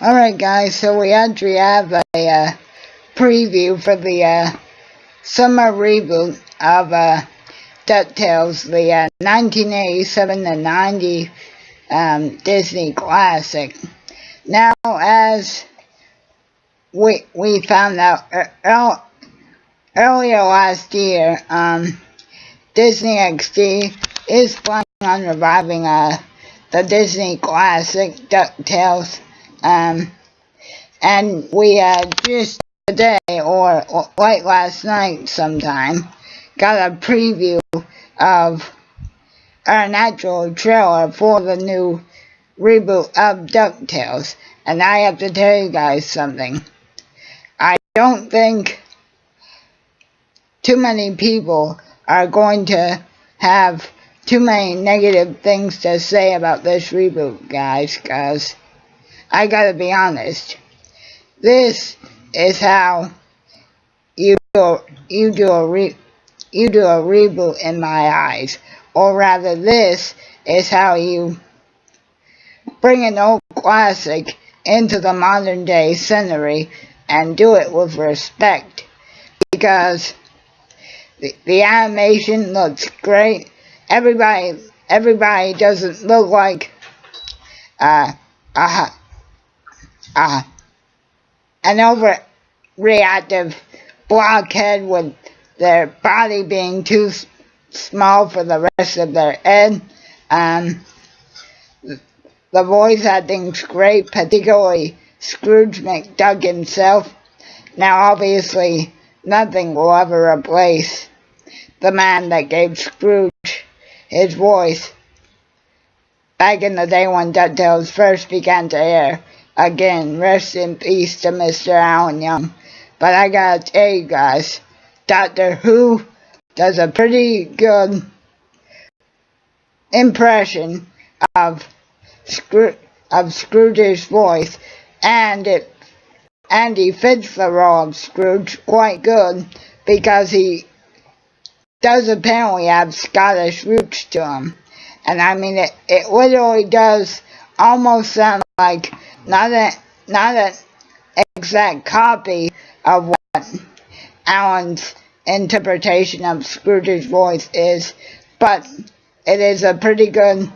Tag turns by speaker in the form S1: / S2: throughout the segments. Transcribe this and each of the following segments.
S1: Alright guys, so we actually have a preview for the summer reboot of DuckTales, the 1987 to 90 Disney classic. Now, as we found out earlier last year, Disney XD is planning on reviving the Disney classic DuckTales. And we just today, or late last night sometime, got a preview of an actual trailer for the new reboot of DuckTales. And I have to tell you guys something. I don't think too many people are going to have too many negative things to say about this reboot, guys, because I gotta be honest, this is how you do a reboot in my eyes. Or rather, this is how you bring an old classic into the modern day scenery and do it with respect. Because the animation looks great. Everybody doesn't look like an overreactive blockhead with their body being too small for the rest of their head. The voice acting's great, particularly Scrooge McDuck himself. Now, obviously, nothing will ever replace the man that gave Scrooge his voice back in the day when DuckTales first began to air. Again, rest in peace to Mr. Alan Young. But I gotta tell you guys, Doctor Who does a pretty good impression of Scrooge's voice, and he fits the role of Scrooge quite good because he does apparently have Scottish roots to him. And I mean, it literally does almost sound like not an exact copy of what Alan's interpretation of Scrooge's voice is, but it is a pretty good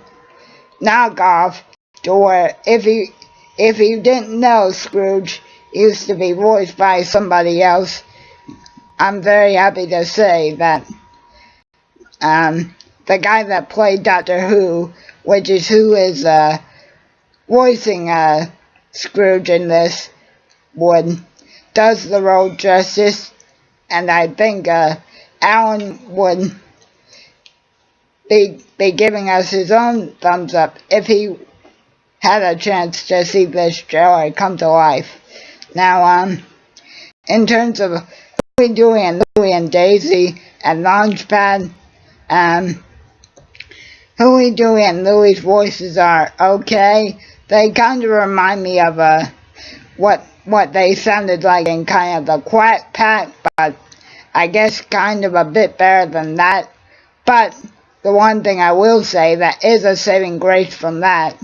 S1: knockoff to where if you didn't know Scrooge used to be voiced by somebody else, I'm very happy to say that the guy that played Doctor Who, which is who is voicing Scrooge in this, does the role justice, and I think Alan would be giving us his own thumbs up if he had a chance to see this trailer come to life. Now, in terms of Huey, Dewey, and Louie and Daisy and Launchpad, Huey, Dewey, and Louie's voices are okay. They kind of remind me of what they sounded like in kind of the Quack Pack, but I guess kind of a bit better than that. But the one thing I will say that is a saving grace from that,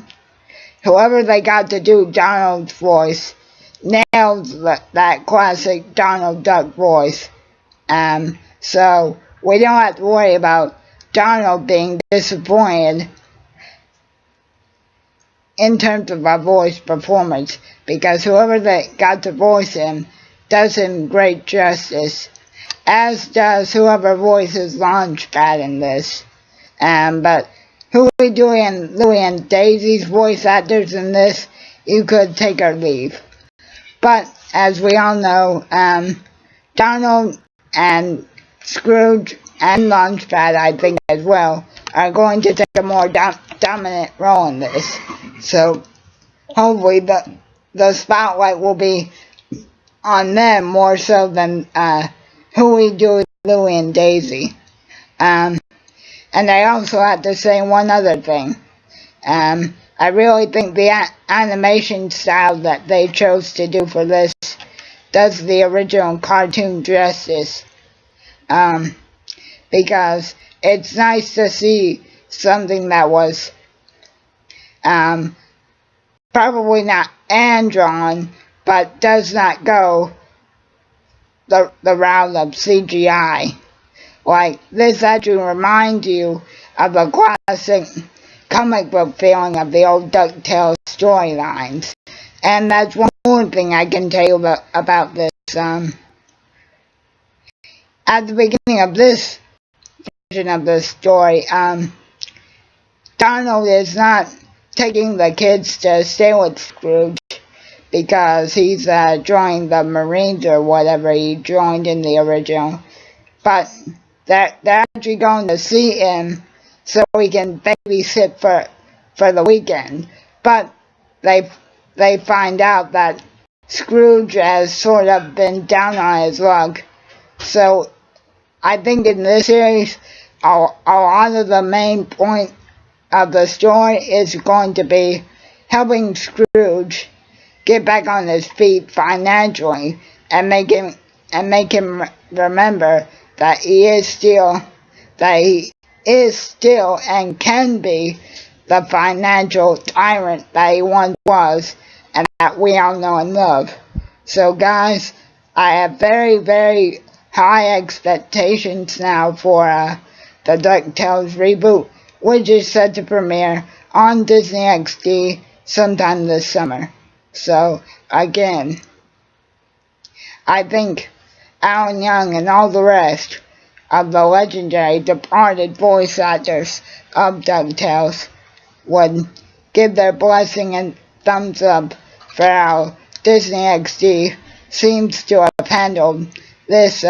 S1: whoever they got to do Donald's voice nailed that classic Donald Duck voice. So we don't have to worry about Donald being disappointed in terms of a voice performance, because whoever they got to voice him does him great justice, as does whoever voices Launchpad in this. But Huey, Dewey, and Louie and Daisy's voice actors in this, you could take or leave. But as we all know, Donald and Scrooge and Launchpad, I think as well, are going to take a more dominant role in this. So hopefully the spotlight will be on them more so than Huey, Dewey, Louie, and Daisy. And I also have to say one other thing. I really think the animation style that they chose to do for this does the original cartoon justice. Because it's nice to see something that was probably not hand-drawn, but does not go the route of CGI. Like, this actually reminds you of the classic comic book feeling of the old DuckTales storylines. And that's one more thing I can tell you about this. At the beginning of this version of the story, Donald is not taking the kids to stay with Scrooge because he's joining the Marines or whatever he joined in the original. But they're actually going to see him so he can babysit for the weekend. But they find out that Scrooge has sort of been down on his luck. So I think in this series, a lot of the main point of the story is going to be helping Scrooge get back on his feet financially and make him remember that he is still and can be the financial tyrant that he once was and that we all know and love. So guys, I have very, very high expectations now for the DuckTales reboot, which is set to premiere on Disney XD sometime this summer. So again, I think Alan Young and all the rest of the legendary departed voice actors of DuckTales would give their blessing and thumbs up for how Disney XD seems to have handled this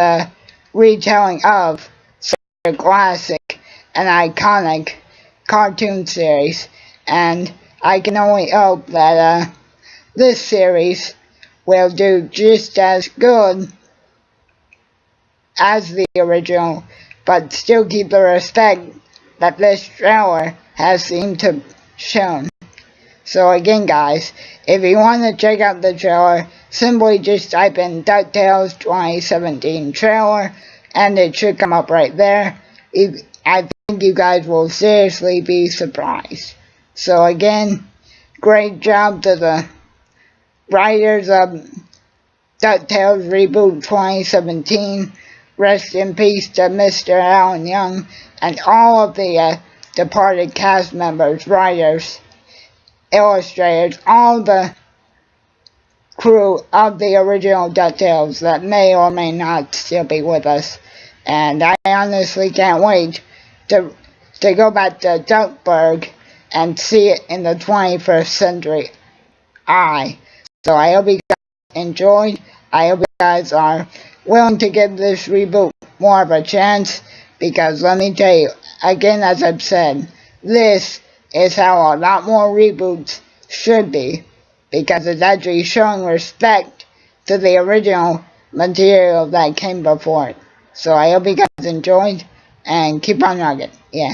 S1: retelling of such a classic and iconic cartoon series. And I can only hope that this series will do just as good as the original, but still keep the respect that this trailer has seemed to shown. So again guys, if you want to check out the trailer, simply just type in DuckTales 2017 trailer and it should come up right there. I think you guys will seriously be surprised. So again, great job to the writers of DuckTales Reboot 2017. Rest in peace to Mr. Alan Young and all of the departed cast members, writers, illustrators, all the crew of the original DuckTales that may or may not still be with us. And I honestly can't wait to go back to Duckburg and see it in the 21st century eye. So I hope you guys enjoyed. I hope you guys are willing to give this reboot more of a chance, because let me tell you, again, as I've said, this is how a lot more reboots should be, because it's actually showing respect to the original material that came before it. So I hope you guys enjoyed, and keep on rocking. Yeah.